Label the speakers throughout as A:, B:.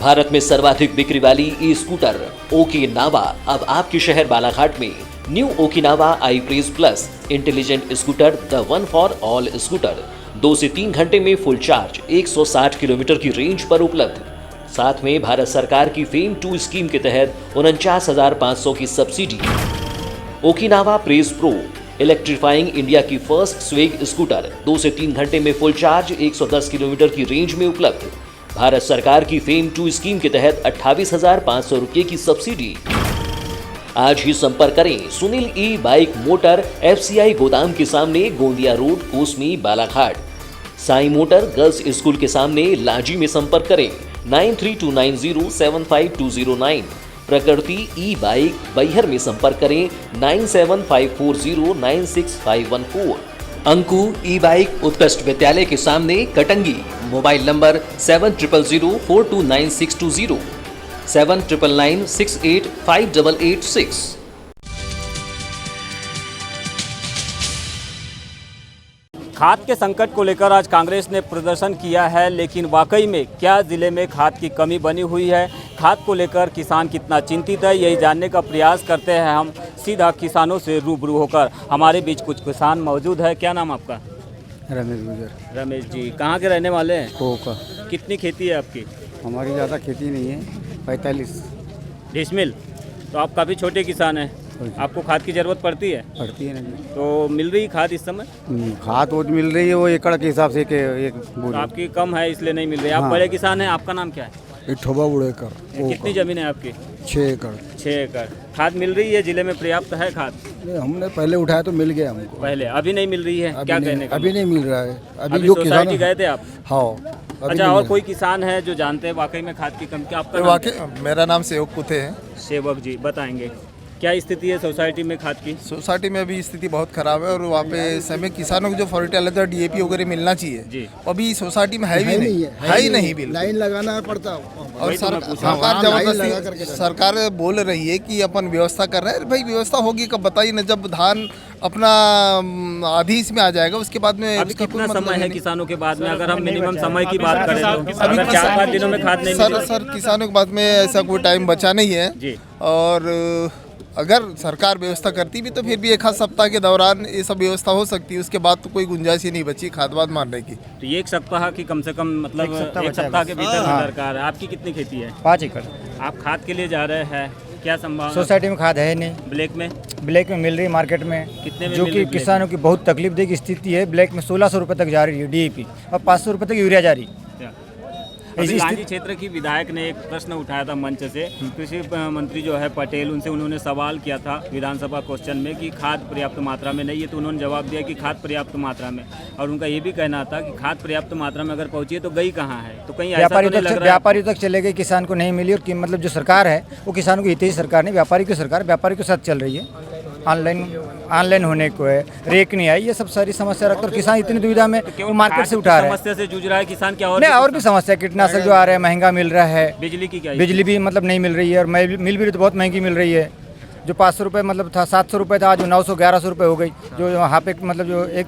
A: भारत में सर्वाधिक बिक्री वाली ई स्कूटर ओकिनावा अब आपके शहर बालाघाट में। New Okinawa I praise plus intelligent scooter, the one for all scooter 2 से 3 घंटे में फुल चार्ज 160 किलोमीटर की रेंज पर उपलब्ध। साथ में भारत सरकार की फेम 2 स्कीम के तहत 49,500 की subsidy. Okinawa praise pro electrifying India की फर्स्ट स्वेग स्कूटर 2 से 3 घंटे में फुल चार्ज 110 किलोमीटर की रेंज में उपलब्ध। भारत सरकार की फेम 2 स्कीम के तहत 28,500 रुपये की सब्सिडी। आज ही संपर्क करें सुनील ई बाइक मोटर FCI गोदाम के सामने, Gondia road, Kosmi, Balaghat. Sai motor girls school के सामने, लांजी में संपर्क करें 9329075209। प्रकृति ई बाइक बैहर में संपर्क करें 9754096514। अंकु ई बाइक उत्कृष्ट विद्यालय के सामने, कटंगी। Mobile number 7000429620 7999685886।
B: खाद के संकट को लेकर आज कांग्रेस ने प्रदर्शन किया है, लेकिन वाकई में क्या ज़िले में खाद की कमी बनी हुई है? खाद को लेकर किसान कितना चिंतित है, यही जानने का प्रयास करते हैं हम सीधा किसानों से रूबरू होकर। हमारे बीच कुछ किसान मौजूद है। क्या नाम आपका?
C: रमेश गुजर।
B: रमेश जी, कहाँ के रहने वाले हैं?
C: कोका।
B: कितनी खेती है आपकी?
C: हमारी ज़्यादा खेती नहीं है, 45
B: डिसमिल। तो आप काफ़ी छोटे किसान हैं, आपको खाद की ज़रूरत पड़ती है?
C: पड़ती है ना।
B: तो मिल रही खाद इस समय?
C: खाद वो मिल रही है, वो एकड़ के हिसाब से एक
B: तो आपकी कम है इसलिए नहीं मिल रही। आप बड़े किसान हैं, आपका नाम क्या है?
D: इठोबा उड़ेकर।
B: कितनी ज़मीन है आपकी?
D: 6 एकड़।
B: 6 एकड़। खाद मिल रही है जिले में? पर्याप्त है खाद?
D: हमने पहले उठाया तो मिल गया हमको।
B: पहले, अभी नहीं मिल रही है? क्या कहने का?
D: अभी नहीं मिल रहा है।
B: अभी जो सोसाइटी गए थे आप?
D: हाँ।
B: अच्छा, और कोई किसान है जो जानते हैं वाकई में खाद की कमी? क्या आपका नाम क्या?
E: मेरा नाम सेवक पुथे है।
B: सेवक जी, बताएंगे क्या स्थिति है सोसाइटी में खाद की?
E: सोसाइटी में अभी स्थिति बहुत खराब है और वहाँ पे समय किसानों को जो फर्टिलाइजर DAP वगैरह मिलना चाहिए
B: जी,
E: अभी सोसाइटी में है ही नहीं, है ही नहीं। बिल्कुल
D: लाइन लगाना पड़ता।
E: और सरकार जबरदस्ती सरकार बोल रही है कि अपन व्यवस्था कर रहे हैं। भाई व्यवस्था होगी कब बताइए ना, जब धान अपना आधी इसमें आ जाएगा उसके बाद में।
B: अभी कितना समय है किसानों के बाद में? अगर हम मिनिमम समय की बात करें तो अगर 4-5 दिनों में खाद नहीं मिलेगी?
E: सर किसानों के बाद में ऐसा कोई टाइम बचा नहीं है
B: जी।
E: और अगर सरकार व्यवस्था करती भी तो फिर भी 1 सप्ताह के दौरान ये सब व्यवस्था हो सकती है, उसके बाद तो कोई गुंजाइश ही नहीं बची खादवाद मारने की।
B: तो ये 1 सप्ताह की कम से कम मतलब 1 सप्ताह के भीतर सरकार। आपकी कितनी खेती है?
C: 5 एकड़।
B: आप खाद के लिए जा रहे हैं, क्या संभावना?
C: सोसाइटी में खाद है नहीं।
B: ब्लैक में?
C: ब्लैक में मिल रही है मार्केट में।
B: कितने में
C: जो
B: मिल
C: कि
B: रही है?
C: किसानों की बहुत तकलीफ देगी स्थिति है। ब्लैक में 1600 रुपये तक जा रही है DAP और 500 रुपये तक यूरिया जा रही है।
B: अभी लांजी क्षेत्र की विधायक ने एक प्रश्न उठाया था मंच से, कृषि मंत्री जो है पटेल, उनसे उन्होंने सवाल किया था विधानसभा क्वेश्चन में कि खाद पर्याप्त मात्रा में नहीं है, तो उन्होंने जवाब दिया कि खाद पर्याप्त मात्रा में। और उनका ये भी कहना था कि खाद पर्याप्त मात्रा में अगर पहुंची है तो गई कहाँ है? तो कहीं
C: व्यापारियों तक चले गए, किसान को नहीं मिली। और मतलब जो सरकार है वो किसानों की हितैषी सरकार नहीं, व्यापारी की सरकार व्यापारी के साथ चल रही है। ऑनलाइन होने को है, रेक नहीं आई, ये सब सारी समस्या रखकर किसान इतनी दुविधा में वो मार्केट से उठा रहे हैं।
B: समस्या से जूझ रहा है किसान? क्या
C: और भी समस्या, कीटनाशक जो आ रहा है महंगा मिल रहा है।
B: बिजली की क्या?
C: बिजली भी मतलब नहीं मिल रही है, और मिल भी तो बहुत महंगी मिल रही है। जो 500 रुपये मतलब था, 700 रुपये था, आज 900-1100 रुपये हो गई। जो यहाँ पे मतलब जो एक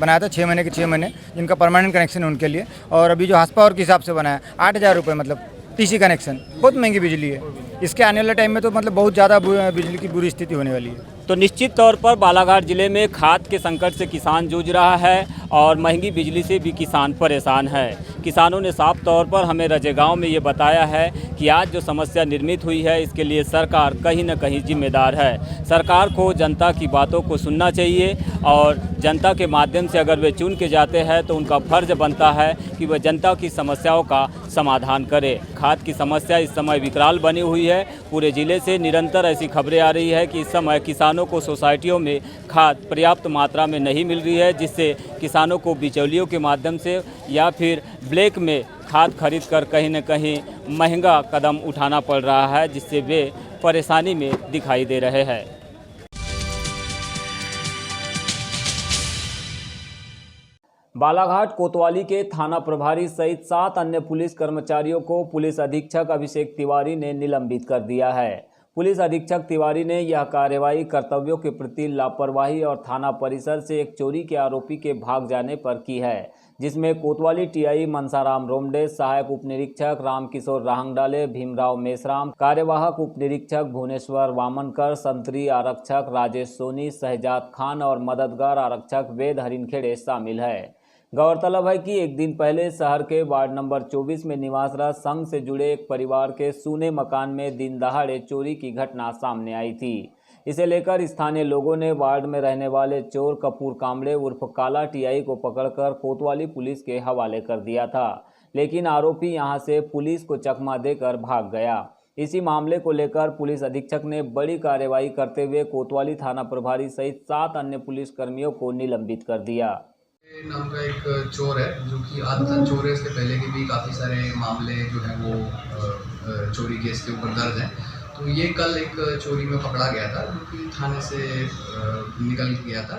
C: बनाया था 6 महीने के 6 महीने जिनका परमानेंट कनेक्शन है उनके लिए, और अभी जो हाउस पावर के हिसाब से बनाया 8,000 रुपये मतलब TC कनेक्शन। बहुत महंगी बिजली है। इसके आने वाले टाइम में तो मतलब बहुत ज़्यादा बिजली की बुरी स्थिति होने वाली है।
B: तो निश्चित तौर पर बालाघाट जिले में खाद के संकट से किसान जूझ रहा है और महंगी बिजली से भी किसान परेशान है। किसानों ने साफ तौर पर हमें रजेगांव में ये बताया है कि आज जो समस्या निर्मित हुई है इसके लिए सरकार कहीं न कहीं जिम्मेदार है। सरकार को जनता की बातों को सुनना चाहिए और जनता के माध्यम से अगर वे चुन के जाते हैं तो उनका फर्ज बनता है कि वह जनता की समस्याओं का समाधान करे। खाद की समस्या इस समय विकराल बनी हुई है। पूरे ज़िले से निरंतर ऐसी खबरें आ रही है कि इस समय किसानों को सोसाइटियों में खाद पर्याप्त मात्रा में नहीं मिल रही है, जिससे किसानों को बिचौलियों के माध्यम से या फिर ब्लैक में खाद खरीद कर कहीं न कहीं महंगा कदम उठाना पड़ रहा है, जिससे वे परेशानी में दिखाई दे रहे हैं। बालाघाट कोतवाली के थाना प्रभारी सहित 7 अन्य पुलिस कर्मचारियों को पुलिस अधीक्षक अभिषेक तिवारी ने निलंबित कर दिया है। पुलिस अधीक्षक तिवारी ने यह कार्रवाई कर्तव्यों के प्रति लापरवाही और थाना परिसर से एक चोरी के आरोपी के भाग जाने पर की है, जिसमें कोतवाली टीआई मनसाराम रोमडे, सहायक उप निरीक्षक रामकिशोर राहंगडाले, भीमराव मेश्राम, कार्यवाहक उप निरीक्षक भुवनेश्वर वामनकर, संतरी आरक्षक राजेश सोनी, शहजाद खान और मददगार आरक्षक वेद हरिनखेड़े शामिल है। गौरतलब है कि एक दिन पहले शहर के वार्ड नंबर 24 में निवासरत संघ से जुड़े एक परिवार के सूने मकान में दिन दहाड़े चोरी की घटना सामने आई थी। इसे लेकर स्थानीय लोगों ने वार्ड में रहने वाले चोर कपूर कामड़े उर्फ काला टीआई को पकड़कर कोतवाली पुलिस के हवाले कर दिया था, लेकिन आरोपी यहां से पुलिस को चकमा देकर भाग गया। इसी मामले को लेकर पुलिस अधीक्षक ने बड़ी कार्रवाई करते हुए कोतवाली थाना प्रभारी सहित 7 अन्य पुलिसकर्मियों को निलंबित कर दिया।
F: नाम का एक चोर है जो कि आदतन चोर है। इसके पहले के भी काफ़ी सारे मामले जो हैं वो चोरी केस के ऊपर दर्ज हैं। तो ये कल एक चोरी में पकड़ा गया था जो कि थाने से निकल गया था।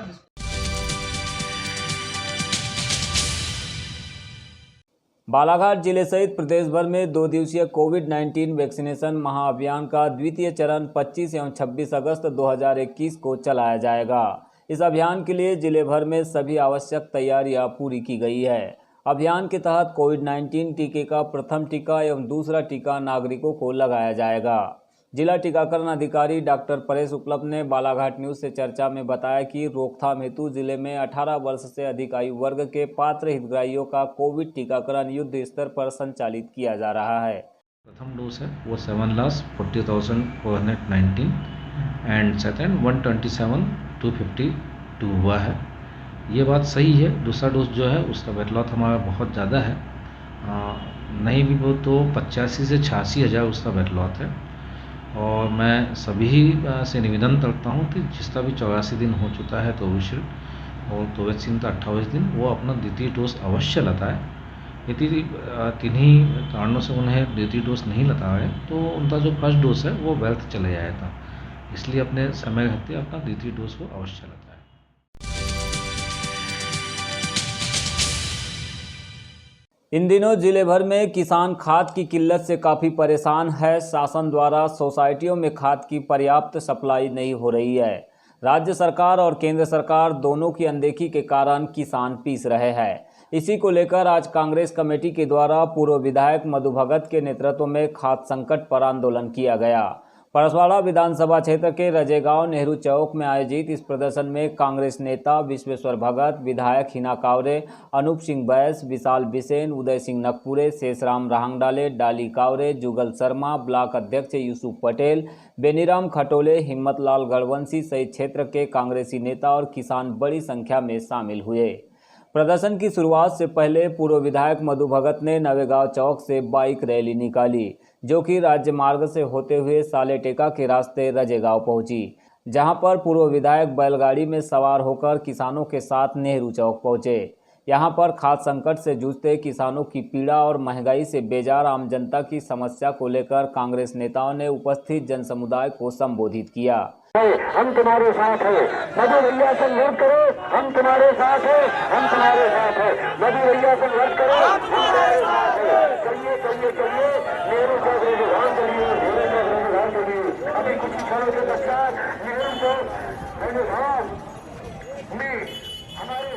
B: बालाघाट जिले सहित प्रदेश भर में 2 दिवसीय कोविड-19 वैक्सीनेशन महाअभियान का द्वितीय चरण 25 एवं 26 अगस्त 2021 को चलाया जाएगा। इस अभियान के लिए जिले भर में सभी आवश्यक तैयारियां पूरी की गई है। अभियान के तहत कोविड-19 टीके का प्रथम टीका एवं दूसरा टीका नागरिकों को लगाया जाएगा। जिला टीकाकरण अधिकारी डॉक्टर परेश उपलब्ध ने बालाघाट न्यूज से चर्चा में बताया कि रोकथाम हेतु जिले में 18 वर्ष से अधिक आयु वर्ग के पात्र हितग्राहियों का कोविड टीकाकरण युद्ध स्तर पर संचालित किया जा रहा है।
G: प्रथम डोज है वो 7,40,419 एंड सेकेंड 127,252 हुआ है। ये बात सही है। दूसरा डोज जो है उसका बैकलॉग हमारा बहुत ज़्यादा है, नहीं भी वो तो 85 से 86 हज़ार उसका बैकलॉग है। और मैं सभी से निवेदन करता हूँ कि जिसका भी 84 दिन हो चुका है कोविशील्ड और कोवैक्सीन का 28 दिन वो अपना द्वितीय डोज अवश्य लगाए। यदि किन्हीं कारणों से उन्हें द्वितीय डोज नहीं लगा है तो उनका जो फर्स्ट डोज है वो व्यर्थ चले जाएगा, इसलिए अपने समय रहते अपना द्वितीय डोज को अवश्य लगाएं।
B: इन दिनों जिले भर में किसान खाद की किल्लत से काफ़ी परेशान है। शासन द्वारा सोसाइटियों में खाद की पर्याप्त सप्लाई नहीं हो रही है। राज्य सरकार और केंद्र सरकार दोनों की अनदेखी के कारण किसान पीस रहे हैं। इसी को लेकर आज कांग्रेस कमेटी के द्वारा पूर्व विधायक मधु भगत के नेतृत्व में खाद संकट पर आंदोलन किया गया। परसवाड़ा विधानसभा क्षेत्र के रजेगांव नेहरू चौक में आयोजित इस प्रदर्शन में कांग्रेस नेता विश्वेश्वर भगत, विधायक हिना कावरे, अनूप सिंह बैस, विशाल बिसेन, उदय सिंह नकपुरे, शेषराम राहंगडाले, डाली कावरे, जुगल शर्मा, ब्लॉक अध्यक्ष यूसुफ पटेल, बेनीराम खटोले, हिम्मतलाल गढ़वंशी सहित क्षेत्र के कांग्रेसी नेता और किसान बड़ी संख्या में शामिल हुए। प्रदर्शन की शुरुआत से पहले पूर्व विधायक मधु भगत ने नवेगांव चौक से बाइक रैली निकाली, जो कि राज्य मार्ग से होते हुए सालेटेका के रास्ते रजेगांव पहुंची, जहां पर पूर्व विधायक बैलगाड़ी में सवार होकर किसानों के साथ नेहरू चौक पहुंचे। यहां पर खाद्य संकट से जूझते किसानों की पीड़ा और महंगाई से बेजार आम जनता की समस्या को लेकर कांग्रेस नेताओं ने उपस्थित जनसमुदाय को संबोधित किया।
H: हम तुम्हारे साथ हैं, मधु भैया से वोट करो, हम तुम्हारे साथ हैं, हम तुम्हारे साथ हैं, मधु भैया से वोट करो, हम तुम्हारे साथ हैं। चलिए चलिए चलिए, नेहरू चौक रजेगांव चलिए, नेहरू चौक रजेगांव चलिए। अभी कुछ क्षणों के पश्चात नेहरू चौक रजेगांव में हमारे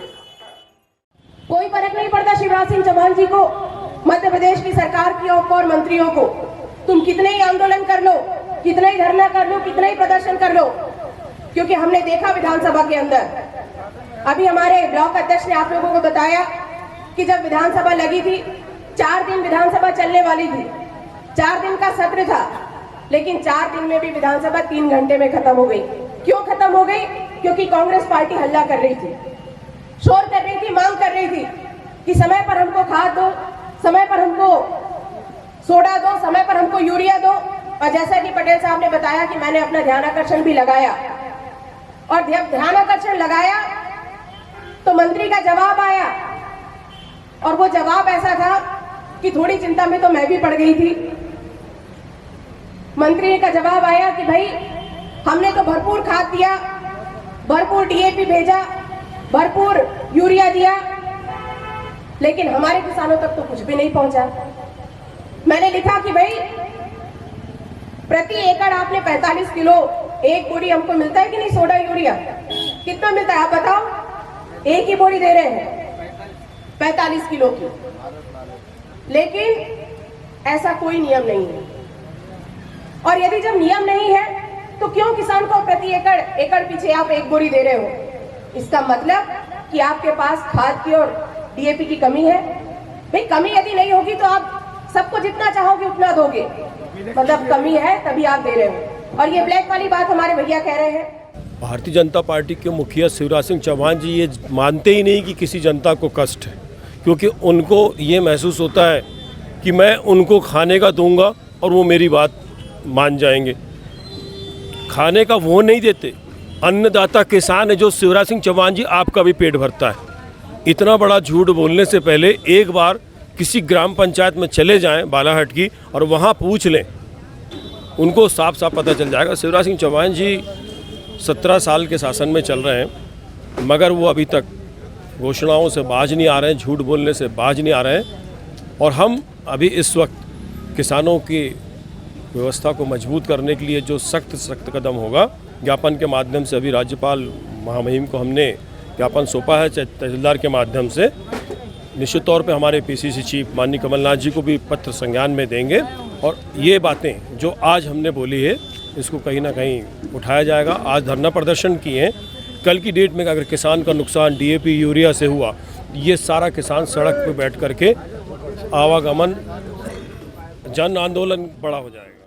I: कोई फर्क नहीं पड़ता शिवराज सिंह चौहान जी को, मध्य प्रदेश की सरकार की और मंत्रियों को। तुम कितने ही आंदोलन कर लो, कितना ही धरना कर लो, कितना ही प्रदर्शन कर लो, क्योंकि हमने देखा विधानसभा के अंदर, अभी हमारे ब्लॉक अध्यक्ष ने आप लोगों को बताया कि जब विधानसभा लगी थी 4 दिन विधानसभा चलने वाली थी, 4 दिन का सत्र था, लेकिन 4 दिन में भी विधानसभा 3 घंटे में खत्म हो गई। क्यों खत्म हो गई? क्योंकि कांग्रेस पार्टी हल्ला कर रही थी, शोर कर रही थी, मांग कर रही थी कि समय पर हमको खाद दो, समय पर हमको सोडा दो, समय पर हमको यूरिया दो। और जैसा कि पटेल साहब ने बताया कि मैंने अपना ध्यान आकर्षण भी लगाया, और ध्यान आकर्षण लगाया तो मंत्री का जवाब आया, और वो जवाब ऐसा था कि थोड़ी चिंता में तो मैं भी पड़ गई थी। मंत्री का जवाब आया कि भाई हमने तो भरपूर खाद दिया, भरपूर डीएपी भेजा, भरपूर यूरिया दिया, लेकिन हमारे किसानों तक तो कुछ भी नहीं पहुंचा। मैंने लिखा कि भाई प्रति एकड़ आपने 45 किलो एक बोरी हमको मिलता है कि नहीं सोडा यूरिया? कितना मिलता है आप बताओ? एक ही बोरी दे रहे हैं 45 किलो की, लेकिन ऐसा कोई नियम नहीं है। और यदि जब नियम नहीं है तो क्यों किसान को प्रति एकड़ पीछे आप एक बोरी दे रहे हो? इसका मतलब कि आपके पास खाद की और डीएपी की कमी है। भाई कमी यदि नहीं होगी तो आप सबको जितना चाहोगे उतना दोगे, मतलब कमी है तभी आप दे रहे हो। और ये ब्लैक वाली बात हमारे भैया कह रहे हैं।
J: भारतीय जनता पार्टी के मुखिया शिवराज सिंह चौहान जी ये मानते ही नहीं कि किसी जनता को कष्ट है, क्योंकि उनको ये महसूस होता है कि मैं उनको खाने का दूंगा और वो मेरी बात मान जाएंगे। खाने का वो नहीं देते। अन्नदाता किसान है जो शिवराज सिंह चौहान जी आपका भी पेट भरता है। इतना बड़ा झूठ बोलने से पहले एक बार किसी ग्राम पंचायत में चले जाएं बालाघाट की और वहाँ पूछ लें, उनको साफ साफ पता चल जाएगा। शिवराज सिंह चौहान जी 17 साल के शासन में चल रहे हैं, मगर वो अभी तक घोषणाओं से बाज नहीं आ रहे हैं, झूठ बोलने से बाज नहीं आ रहे हैं। और हम अभी इस वक्त किसानों की व्यवस्था को मजबूत करने के लिए जो सख्त कदम होगा, ज्ञापन के माध्यम से अभी राज्यपाल महामहिम को हमने ज्ञापन सौंपा है तहसीलदार के माध्यम से। निश्चित तौर पे हमारे पीसीसी चीफ माननीय कमलनाथ जी को भी पत्र संज्ञान में देंगे और ये बातें जो आज हमने बोली है इसको कहीं ना कहीं उठाया जाएगा। आज धरना प्रदर्शन किए हैं, कल की डेट में अगर किसान का नुकसान डीएपी यूरिया से हुआ, ये सारा किसान सड़क पर बैठ करके आवागमन जन आंदोलन बड़ा हो जाएगा।